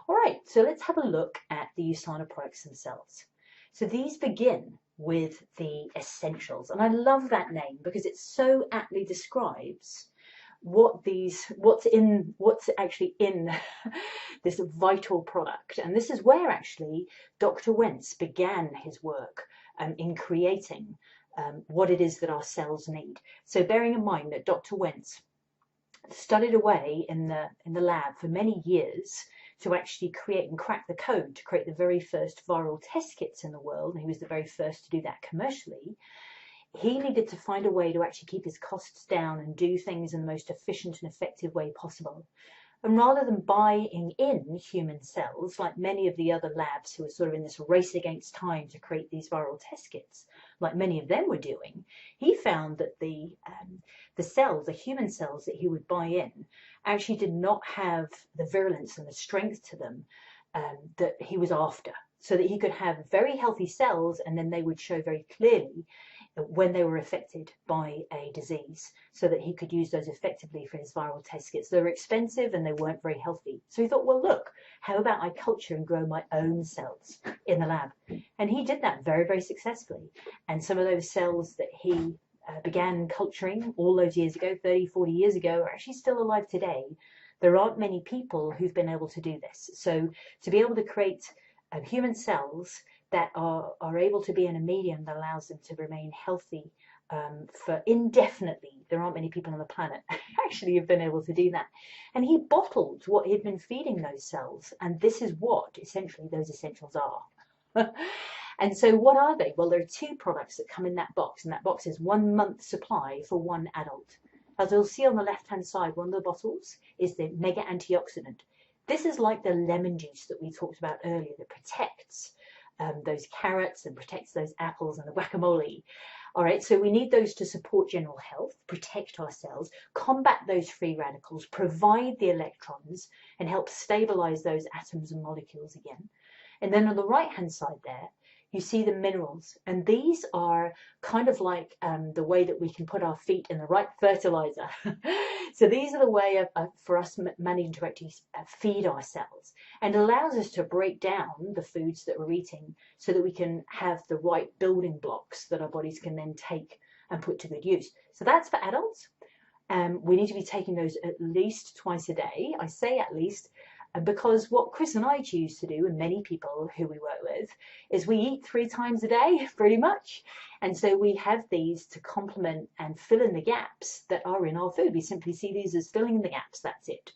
All right, so let's have a look at the USANA products themselves. So these begin with the essentials, and I love that name because it so aptly describes what's actually in this vital product. And this is where actually Dr. Wentz began his work in creating what it is that our cells need. So bearing in mind that Dr. Wentz studied away in the lab for many years to actually create and crack the code to create the very first viral test kits in the world, and he was the very first to do that commercially. He needed to find a way to actually keep his costs down and do things in the most efficient and effective way possible. And rather than buying in human cells, like many of the other labs who were sort of in this race against time to create these viral test kits, like many of them were doing, he found that the cells, the human cells that he would buy in, actually did not have the virulence and the strength to them that he was after, so that he could have very healthy cells, and then they would show very clearly when they were affected by a disease, so that he could use those effectively for his viral test kits. They were expensive and they weren't very healthy. So he thought, well, look, how about I culture and grow my own cells in the lab? And he did that very, very successfully. And some of those cells that he began culturing all those years ago, 30, 40 years ago, are actually still alive today. There aren't many people who've been able to do this. So to be able to create human cells that are able to be in a medium that allows them to remain healthy for indefinitely. There aren't many people on the planet actually have been able to do that. And he bottled what he'd been feeding those cells, and this is what essentially those essentials are. And so what are they? Well, there are two products that come in that box, and that box is 1 month supply for one adult. As you'll see on the left-hand side, one of the bottles is the mega antioxidant. This is like the lemon juice that we talked about earlier that protects those carrots and protects those apples and the guacamole. All right, so we need those to support general health, protect our cells, combat those free radicals, provide the electrons, and help stabilize those atoms and molecules again. And then on the right-hand side there, you see the minerals, and these are kind of like the way that we can put our feet in the right fertilizer. So these are the way for us managing to actually feed our cells, and allows us to break down the foods that we're eating so that we can have the right building blocks that our bodies can then take and put to good use. So that's for adults. We need to be taking those at least twice a day. I say at least, because what Chris and I choose to do, and many people who we work with, is we eat 3 times a day, pretty much. And so we have these to complement and fill in the gaps that are in our food. We simply see these as filling in the gaps, that's it.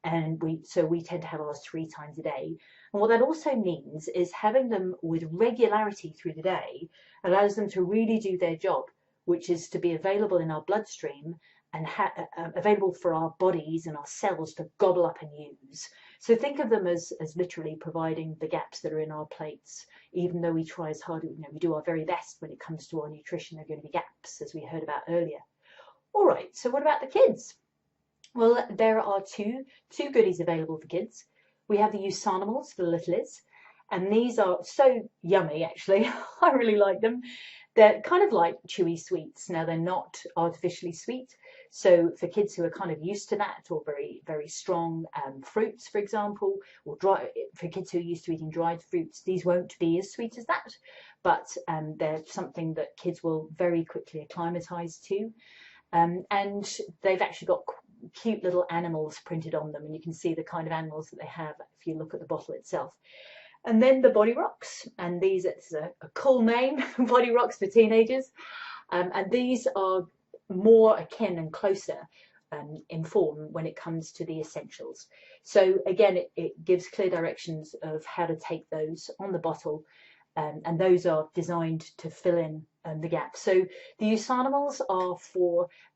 And so we tend to have ours 3 times a day. And what that also means is having them with regularity through the day allows them to really do their job, which is to be available in our bloodstream and available for our bodies and our cells to gobble up and use. So think of them as literally providing the gaps that are in our plates. Even though we try as hard, we do our very best when it comes to our nutrition, there are going to be gaps, as we heard about earlier. All right, so what about the kids? Well, there are two goodies available for kids. We have the USANAmals for the littlies, and these are so yummy, actually. I really like them. They're kind of like chewy sweets. Now, they're not artificially sweet. So for kids who are kind of used to that, or very, very strong fruits, for example, or for kids who are used to eating dried fruits, these won't be as sweet as that. But they're something that kids will very quickly acclimatise to. And they've actually got cute little animals printed on them. And you can see the kind of animals that they have if you look at the bottle itself. And then the Body Rocks, and these, it's a cool name, Body Rocks for teenagers. And these are more akin and closer in form when it comes to the essentials. So again, it gives clear directions of how to take those on the bottle, and those are designed to fill in the gaps. So the USANAmals are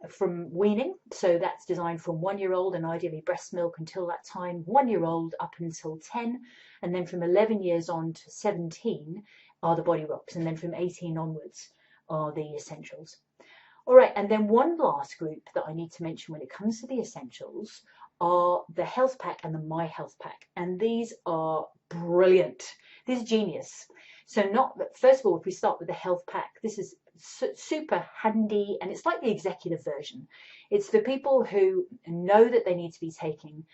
from weaning, so that's designed from 1 year old and ideally breast milk until that time, 1 year old up until 10, and then from 11 years on to 17 are the Body Rocks, and then from 18 onwards are the essentials. All right, and then one last group that I need to mention when it comes to the essentials are the Health Pack and the My Health Pack, and these are brilliant. This is genius. So first of all, if we start with the Health Pack, this is super handy, and it's like the executive version. It's for people who know that they need to be taking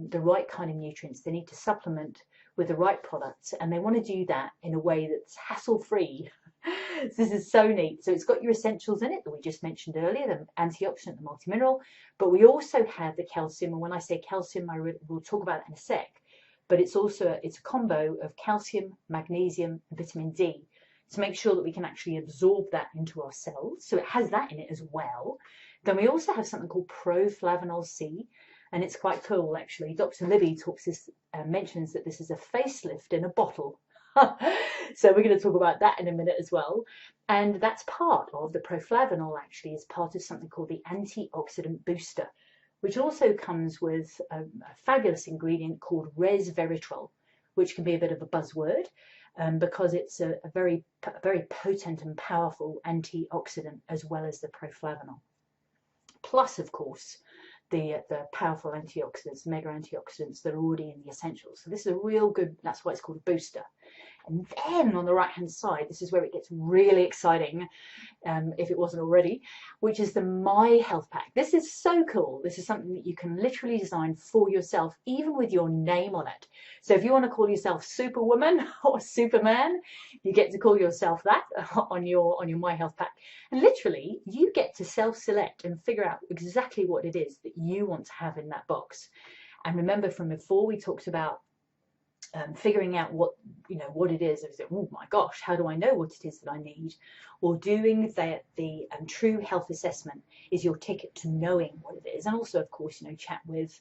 the right kind of nutrients. They need to supplement with the right products, and they want to do that in a way that's hassle-free. So this is so neat. So it's got your essentials in it that we just mentioned earlier, the antioxidant, the multimineral, but we also have the calcium. And when I say calcium, we'll talk about it in a sec. But it's a combo of calcium, magnesium, and vitamin D to make sure that we can actually absorb that into our cells. So it has that in it as well. Then we also have something called proflavanol C, and it's quite cool actually. Dr. Libby mentions that this is a facelift in a bottle. So we're going to talk about that in a minute as well. And that's part of the proflavanol, actually, is part of something called the antioxidant booster, which also comes with a fabulous ingredient called resveratrol, which can be a bit of a buzzword because it's a very potent and powerful antioxidant, as well as the proflavanol. Plus, of course, the powerful antioxidants, mega antioxidants that are already in the essentials. So this is a real good, that's why it's called a booster. And then on the right hand side, this is where it gets really exciting, if it wasn't already, which is the My Health Pack. This is so cool. This is something that you can literally design for yourself, even with your name on it. So if you want to call yourself Superwoman or Superman, you get to call yourself that on your My Health Pack. And literally, you get to self-select and figure out exactly what it is that you want to have in that box. And remember from before, we talked about figuring out what it is. Oh my gosh, how do I know what it is that I need? Well, doing the true health assessment is your ticket to knowing what it is. And also, of course, chat with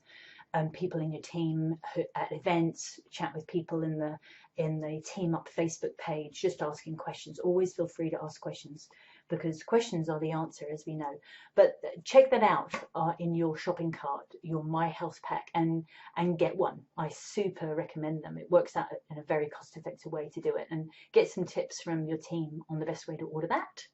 people in your team at events, chat with people in the Team Up Facebook page, just asking questions. Always feel free to ask questions, because questions are the answer, as we know. But check that out in your shopping cart, your My Health Pack, and get one. I super recommend them. It works out in a very cost-effective way to do it, and get some tips from your team on the best way to order that.